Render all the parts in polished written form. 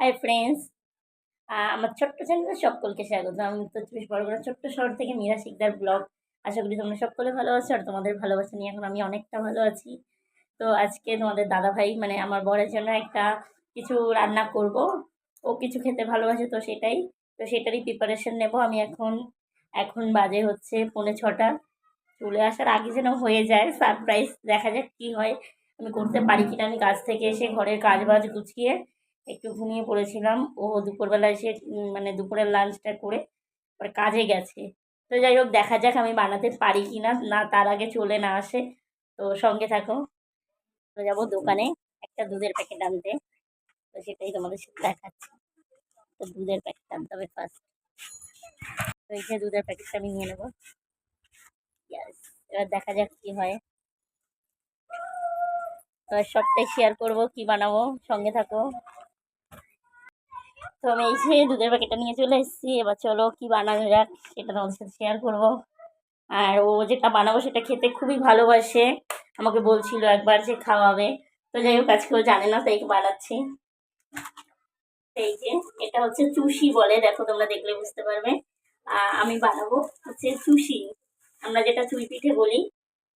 Hi friends, আমার ছোট্ট চ্যানেলে সকলকে স্বাগত। আমি উত্তর চব্বিশ পরগনার ছোট্ট শহর থেকে মীরা শিকদার ব্লগ। আশা করি তোমরা সকলে ভালো আছো, আর তোমাদের ভালোবাসা নিয়ে এখন আমি অনেকটা ভালো আছি। তো আজকে তোমাদের দাদাভাই মানে আমার বরের জন্য একটা কিছু রান্না করব। ও কিছু খেতে ভালোবাসে, তো সেটারই প্রিপারেশন নেব আমি এখন। এখন বাজে হচ্ছে 5:45। চলে আসার আগে যেন হয়ে যায় সারপ্রাইজ, দেখা যাক কি হয়, আমি করতে পারি কিনা। আমি কাজ থেকে এসে ঘরের কাজ বাজ গুছিয়ে একটু ঘুমিয়ে পড়েছিলাম। ও দুপুরবেলা এসে মানে দুপুরের লাঞ্চটা করে পরে কাজে গেছে। তো যাই হোক, দেখা যাক আমি বানাতে পারি কি না, না তার আগে চলে না আসে। তো সঙ্গে থাকো। তো যাবো দোকানে একটা দুধের প্যাকেট আনতে। তো সেটাই তোমাদের সাথে দেখাচ্ছি। তো দুধের প্যাকেট আনতে হবে ফার্স্ট। তো এই যে দুধের প্যাকেটটা আমি নিয়ে নেবো। ইয়াস, এবার দেখা যাক কি হয়। তো সবটাই শেয়ার করব কি বানাবো, সঙ্গে থাকো। তো আমি এই যে দুধের প্যাকেটটা নিয়ে চলে এসেছি। এবার চলো কি বানানো যাক সেটা তোমাদের সাথে শেয়ার করবো। আর ও যেটা বানাবো সেটা খেতে খুবই ভালোবাসে, আমাকে বলছিল একবার যে খাওয়াবে। তো যাই হোক, আজকে ও জানে না তাই বানাচ্ছি। এই যে এটা হচ্ছে চুষি বলে, দেখো তোমরা দেখলে বুঝতে পারবে। আমি বানাবো হচ্ছে চুষি, আমরা যেটা চুই পিঠে বলি।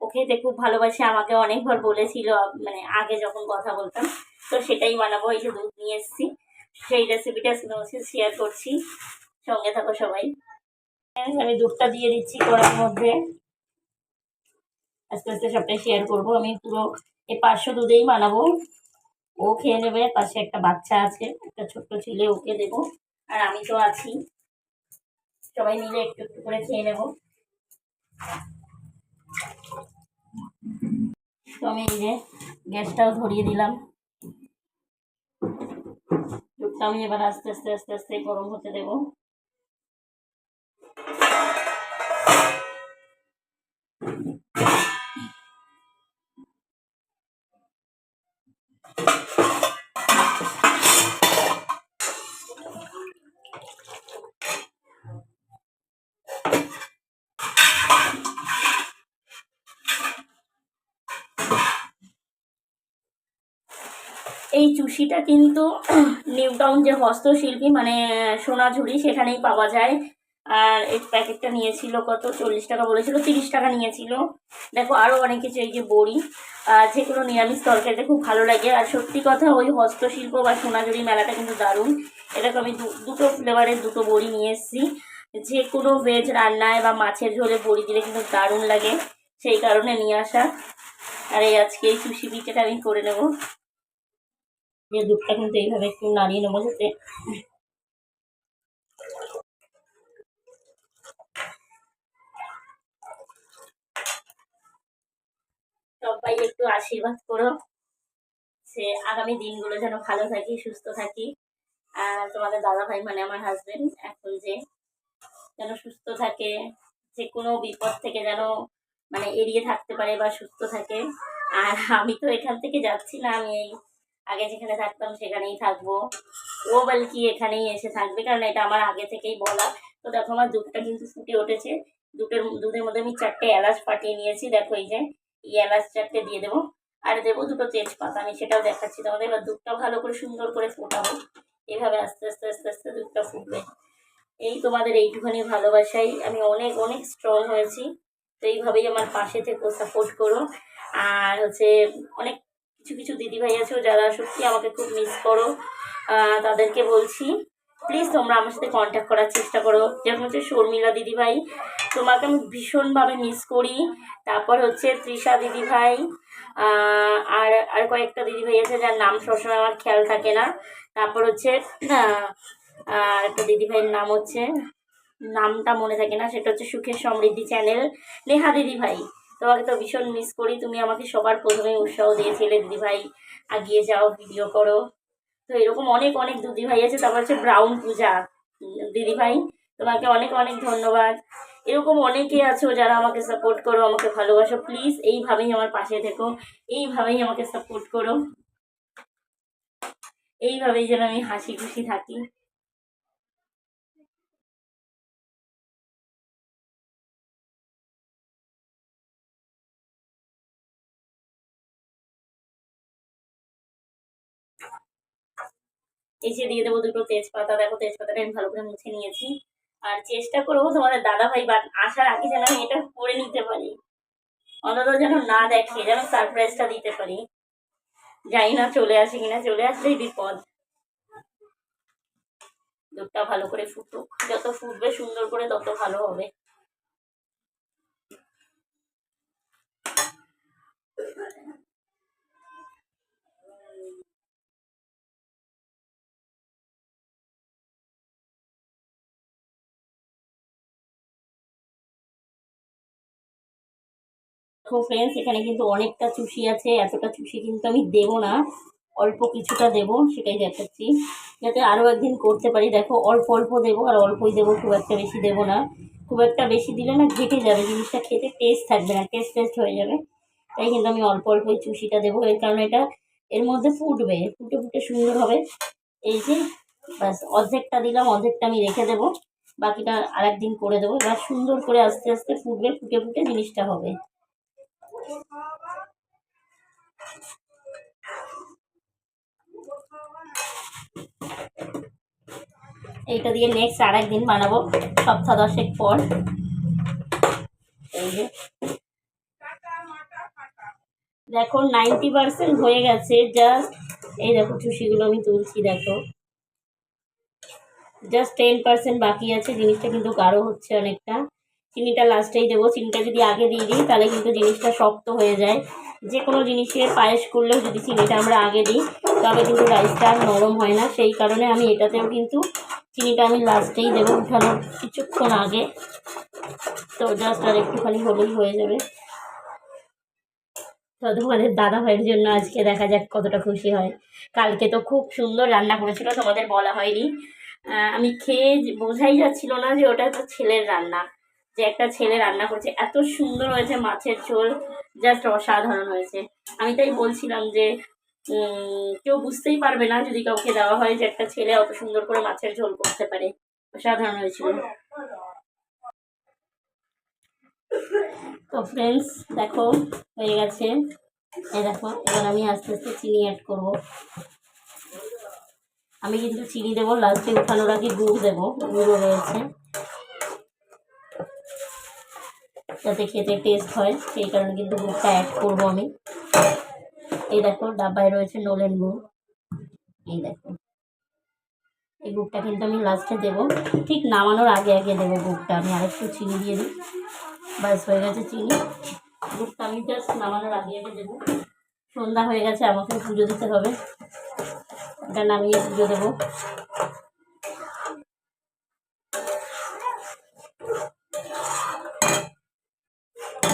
ও খেতে খুব ভালোবাসে, আমাকে অনেকবার বলেছিল মানে আগে যখন কথা বলতাম। তো সেটাই বানাবো। এই যে দুধ নিয়ে এসেছি, সেই রেসিপিটা তোমার শেয়ার করছি, সঙ্গে থাকো সবাই। আমি দুধটা দিয়ে দিচ্ছি কড়াইয়ের মধ্যে। আস্তে আস্তে সবটাই শেয়ার করবো। আমি পুরো এই 500 দুধেই বানাবো। ও খেয়ে নেবে, পাশে একটা বাচ্চা আছে, একটা ছোট্ট ছেলে, ওকে দেবো। আর আমি তো আছি, সবাই মিলে একটু একটু করে খেয়ে নেবো। তো আমি এই যে গ্যাসটাও ধরিয়ে দিলাম। দুধটা আমি এবার আস্তে আস্তে আস্তে আস্তে গরম হতে দেবো। এই চুষিটা কিন্তু নিউ টাউন যে হস্তশিল্পী মানে সোনাঝুরি, সেখানেই পাওয়া যায়। আর এই প্যাকেটটা নিয়েছিল কত, 40 টাকা বলেছিল, 30 টাকা নিয়েছিল। দেখো আরও অনেক কিছু, এই যে বড়ি, যেগুলো নিরামিষ তরকারিতে খুব ভালো লাগে। আর সত্যি কথা, ওই হস্তশিল্প বা সোনাঝুরি মেলাটা কিন্তু দারুণ। এটাকে আমি দুটো ফ্লেভারের দুটো বড়ি নিয়ে এসেছি। যে কোনো ভেজ রান্নায় বা মাছের ঝোলে বড়ি দিলে কিন্তু দারুণ লাগে, সেই কারণে নিয়ে আসা। আর এই আজকে এই চুষি পিঠেটা আমি করে নেবো। যে দুধটা কিন্তু এইভাবে একটু নাড়িয়ে নেবো যাতে সবাই একটু আশীর্বাদ করো সে আগামী দিনগুলো যেন ভালো থাকি, সুস্থ থাকি। আর তোমাদের দাদা ভাই মানে আমার হাজবেন্ড এখন যে যেন সুস্থ থাকে, যে কোনো বিপদ থেকে যেন মানে এড়িয়ে থাকতে পারে বা সুস্থ থাকে। আর আমি তো এখান থেকে যাচ্ছি না, আমি এই আগে যেখানে থাকতাম সেখানেই থাকবো। ও বলকি এখানেই এসে থাকবে, কারণ এটা আমার আগে থেকেই বলা। তো দেখো আমার দুধটা কিন্তু ফুটে উঠেছে। দুধের মধ্যে আমি 4টে এলাচ ফাটিয়ে নিয়েছি। দেখো এই যে এই এলাচ 4টে দিয়ে দেবো। আর দেবো দুটো তেজপাতা, আমি সেটাও দেখাচ্ছি তোমাদের। এবার দুধটা ভালো করে সুন্দর করে ফোটাবো। এভাবে আস্তে আস্তে আস্তে আস্তে দুধটা ফুটবে। এই তোমাদের এইটুখানি ভালোবাসাই আমি অনেক অনেক স্ট্রং হয়েছি। তো এইভাবেই আমার পাশে থেকে সাপোর্ট করো। আর হচ্ছে অনেক কিছু কিছু দিদিভাই আছো যারা সত্যি আমাকে খুব মিস করো, তাদেরকে বলছি প্লিজ তোমরা আমার সাথে কন্ট্যাক্ট করার চেষ্টা করো। যেমন হচ্ছে শর্মিলা দিদিভাই, তোমাকে আমি ভীষণভাবে মিস করি। তারপর হচ্ছে তৃষা দিদিভাই, আর আর কয়েকটা দিদিভাই আছে যার নাম সবসময় আমার খেয়াল থাকে না। তারপর হচ্ছে আর একটা দিদিভাইয়ের নাম হচ্ছে, নামটা মনে থাকে না, সেটা হচ্ছে সুখের সমৃদ্ধি চ্যানেল, নেহা দিদিভাই। তোমাকে তো ভীষণ মিস করি, তুমি আমাকে সবার প্রথমে উৎসাহ দিয়েছিলে দিদিভাই এগিয়ে যাও, ভিডিও করো। তো এরকম অনেক অনেক দিদিভাই আছে। তারপর হচ্ছে ব্রাউন পূজা দিদিভাই, তোমাকে অনেক অনেক ধন্যবাদ। এরকম অনেকে আছো যারা আমাকে সাপোর্ট করো, আমাকে ভালোবাসো। প্লিজ এইভাবেই আমার পাশে থেকো, এইভাবেই আমাকে সাপোর্ট করো, এইভাবেই যেন আমি হাসি খুশি থাকি। এসে দিয়ে দেবো দুটো তেজপাতা। দেখো তেজপাতাটা আমি ভালো করে মুছে নিয়েছি। আর চেষ্টা করবো তোমাদের দাদাভাই আসার আগে যেন আমি এটা করে নিতে পারি, অন্তত যেন না দেখে, যেন সারপ্রাইজটা দিতে পারি। জানি না চলে আসে কিনা, চলে আসলেই বিপদ। দুধটা ভালো করে ফুটুক, যত ফুটবে সুন্দর করে তত ভালো হবে। তো ফ্রেন্ডস, এখানে কিন্তু অনেকটা চুষি আছে, এতটা চুষি কিন্তু আমি দেবো না, অল্প কিছুটা দেবো, সেটাই দেখাচ্ছি যাতে আরও একদিন করতে পারি। দেখো অল্প অল্প দেবো, আর অল্পই দেবো, খুব একটা বেশি দেবো না। খুব একটা বেশি দিলে না ঘেটে যাবে, জিনিসটা খেতে টেস্ট থাকবে না, টেস্ট হয়ে যাবে। তাই কিন্তু আমি অল্প অল্পই চুষিটা দেবো, এর কারণে এটা এর মধ্যে ফুটবে, ফুটে ফুটে সুন্দর হবে। এই যে ব্যাস অর্ধেকটা দিলাম, অর্ধেকটা আমি রেখে দেবো, বাকিটা আরেকদিন করে দেবো। এবার সুন্দর করে আস্তে আস্তে ফুটবে, ফুটে ফুটে জিনিসটা হবে। এইটা দিয়ে নেক্সট আর একদিন বানাবো, সপ্তাহ 10 পর। এই যে দেখো 90% হয়ে গেছে, জাস্ট এই দেখো চুষিগুলো আমি তুলছি, দেখো জাস্ট 10% বাকি আছে। জিনিসটা কিন্তু গাঢ় হচ্ছে অনেকটা। চিনিটা লাস্টেই দেবো, চিনিটা যদি আগে দিয়ে দিই তাহলে কিন্তু জিনিসটা শক্ত হয়ে যায়। যে কোনো জিনিসের পায়েস করলেও যদি চিনিটা আমরা আগে দিই তবে কিন্তু রাইসটা আর নরম হয় না, সেই কারণে আমি এটাতেও কিন্তু চিনিটা আমি লাস্টেই দেবো, উঠানোর কিছুক্ষণ আগে। তো জাস্ট আর একটুখানি হলেই হয়ে যাবে। তো তোমাদের দাদা ভাইয়ের জন্য আজকে দেখা যাক কতটা খুশি হয়। কালকে তো খুব সুন্দর রান্না করেছিল, তোমাদের বলা হয়নি। আমি খেয়ে বোঝাই যাচ্ছিল না যে ওটা তো ছেলের রান্না, যে একটা ছেলে রান্না করছে। এত সুন্দর হয়েছে মাছের ঝোল, জাস্ট অসাধারণ হয়েছে। আমি তাই বলছিলাম যে কেউ বুঝতেই পারবে না যদি কাউকে দেওয়া হয় যে একটা ছেলে অত সুন্দর করে মাছের ঝোল করতে পারে। অসাধারণ হয়েছিল। তো ফ্রেন্ডস দেখো হয়ে গেছে। এই দেখো এবার আমি আস্তে আস্তে চিনি অ্যাড করবো। আমি কিন্তু চিনি দেবো লাস্টে, উঠানোর আগে গুড় দেবো, গুঁড়ো রয়েছে যাতে খেতে টেস্ট হয়, সেই কারণে কিন্তু গুড়টা অ্যাড করবো আমি। এই দেখো ডাব্বায় রয়েছে নলেন গুড়, এই দেখো এই গুড়টা কিন্তু আমি লাস্টে দেবো, ঠিক নামানোর আগে আগে দেবো গুড়টা। আমি আরেকটু চিনি দিয়ে দিই, ব্যাস হয়ে গেছে চিনি। গুড়টা আমি জাস্ট নামানোর আগে আগে দেবো। সন্ধ্যা হয়ে গেছে, আমাকে পুজো দিতে হবে, এটা নামিয়ে পুজো দেবো।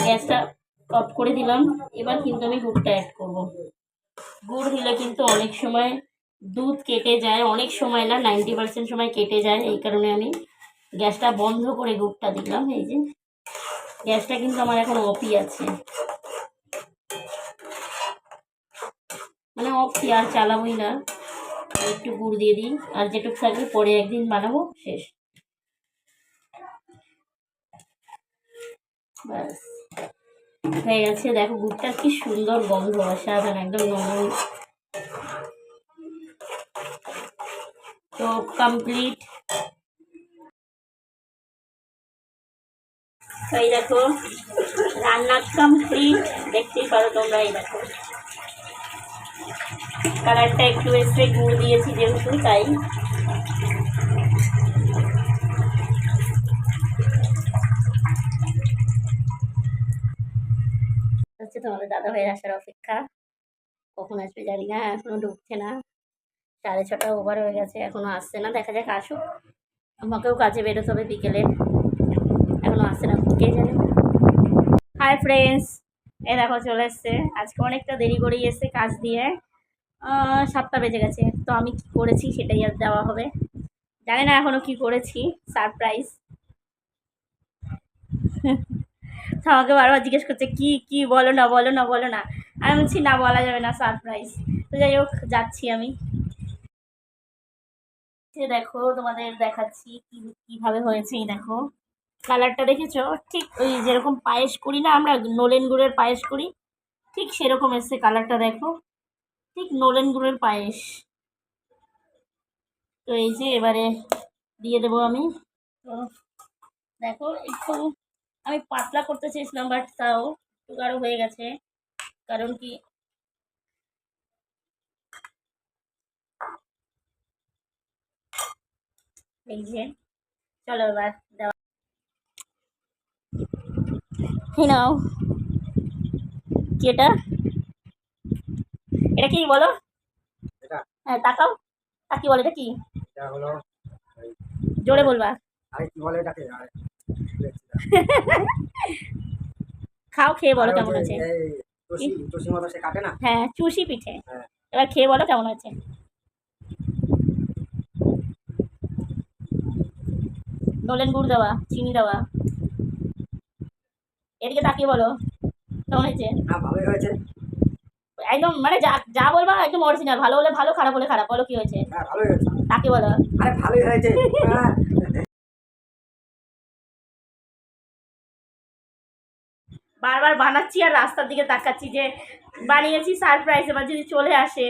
গ্যাসটা অফ করে দিলাম। এবার কিন্তু আমি গুড়টা অ্যাড করব। গুড় দিলে কিন্তু অনেক সময় দুধ কেটে যায়, অনেক সময় না 90% সময় কেটে যায়, এই কারণে আমি গ্যাসটা বন্ধ করে গুড়টা দিলাম। এই যে গ্যাসটা কিন্তু আমার এখন অফই আছে, মানে অফই, আর চালাবোই না। একটু গুড় দিয়ে দিই, আর যেটুকু থাকবে পরে একদিন বানাবো, শেষ। ব্যাস হয়ে গেছে। দেখো গুড়টা কি সুন্দর গন্ধ, অসাধারণ, একদম নরম। তো কমপ্লিট। এই দেখো রান্না কমপ্লিট, দেখতেই পারো তোমরা। এই দেখো কালারটা একটু এসে, গুড় দিয়েছি যেহেতু তাই। হচ্ছে তোমাদের দাদা ভাইয়ের আসার অপেক্ষা, কখন আসবে জানি না, এখনো ঢুকছে না। 6:30 ওভার হয়ে গেছে, এখনো আসছে না। দেখা যাক আসুক, আমাকেও কাজে বেরোতে হবে বিকেলে, এখনো আসছে না, কে জানে। হাই ফ্রেন্ডস, এই দেখো চলে এসছে। আজকে অনেকটা দেরি করেই এসছে কাজ দিয়ে, 7টা বেজে গেছে। তো আমি কি করেছি সেটাই আর দেওয়া হবে, জানি না এখনো কি করেছি, সারপ্রাইজ। তো আমাকে বারবার জিজ্ঞেস করছে কি কি, বলো না বলো না বলো না। আমি বলছি না বলা যাবে না, সারপ্রাইজ। তো যাই হোক যাচ্ছি আমি। দেখো তোমাদের দেখাচ্ছি কিভাবে হয়েছে। এই দেখো কালারটা দেখেছো, ঠিক ওই যেরকম পায়েস করি না আমরা, নলেন গুড়ের পায়েস করি, ঠিক সেরকম এসছে কালারটা। দেখো ঠিক নলেন গুড়ের পায়েস। তো এই যে এবারে দিয়ে দেবো আমি। তো দেখো একটু আমি পাতলা করতে চেয়েছিলাম, বাট তাও একটু গাঢ় হয়ে গেছে। কারণ কি এই যে, চলো এবার দেওয়া। এই নাও। কি এটা? এটা কি বলো? এটা হ্যাঁ তাকাও, তা কি বলে এটা কি? এটা হলো জোরে বলবা। আরে কি বলে এটাকে খাও, খেয়ে বলো আরে কেমন আছে। এই টসি টসি মতো সে কাটে না। হ্যাঁ চুষি পিঠে। হ্যাঁ এবার খেয়ে বলো কেমন আছে। নলেন গুড় দেওয়া, চিনি দেওয়া। এদিকে তাকিয়ে বলো কেমন হয়েছে। না ভালোই হয়েছে। একদম মানে যা যা বলবা একদম অরিজিনাল, ভালো হলে ভালো, খারাপ হলে খারাপ। বলো কি হয়েছে, হ্যাঁ ভালোই হয়েছে। তাকে বলো। আরে ভালোই হয়েছে। হ্যাঁ। বারবার বানাচ্ছি আর রাস্তার দিকে তাকাচ্ছি যে বানিয়েছি সারপ্রাইজ, এবার যদি চলে আসে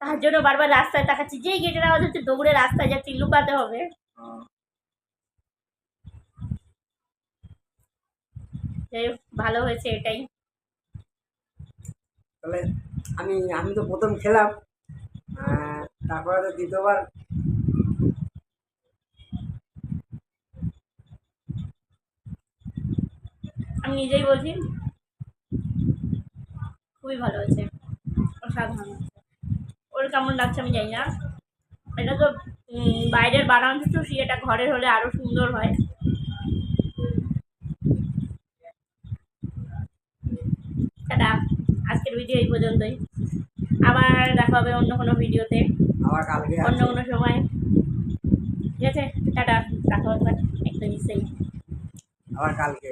তার জন্য বারবার রাস্তায় তাকাচ্ছি। যেই গেটের আওয়াজ হচ্ছে দৌড়ে রাস্তায় যাচ্ছি, লুকাতে হবে। যাই হোক, ভালো হয়েছে এটাই। তাহলে আমি আমি তো প্রথম খেলাম, তারপরে তো দ্বিতীয়বার আমি নিজেই বলছি খুবই ভালো হয়েছে, অসাধারণ। ওর কেমন লাগছে আমি জানি না। এটা তো বাইরের বানানো চুষি, এটা ঘরের হলে আরো সুন্দর হয়। টাটা, আজকের ভিডিও এই পর্যন্তই। আবার দেখা হবে অন্য কোনো ভিডিওতে, আবার কালকে অন্য আছে। কোনো সময়। ঠিক আছে, টাটা, দেখা হবে একদমই সেই। আবার কালকে।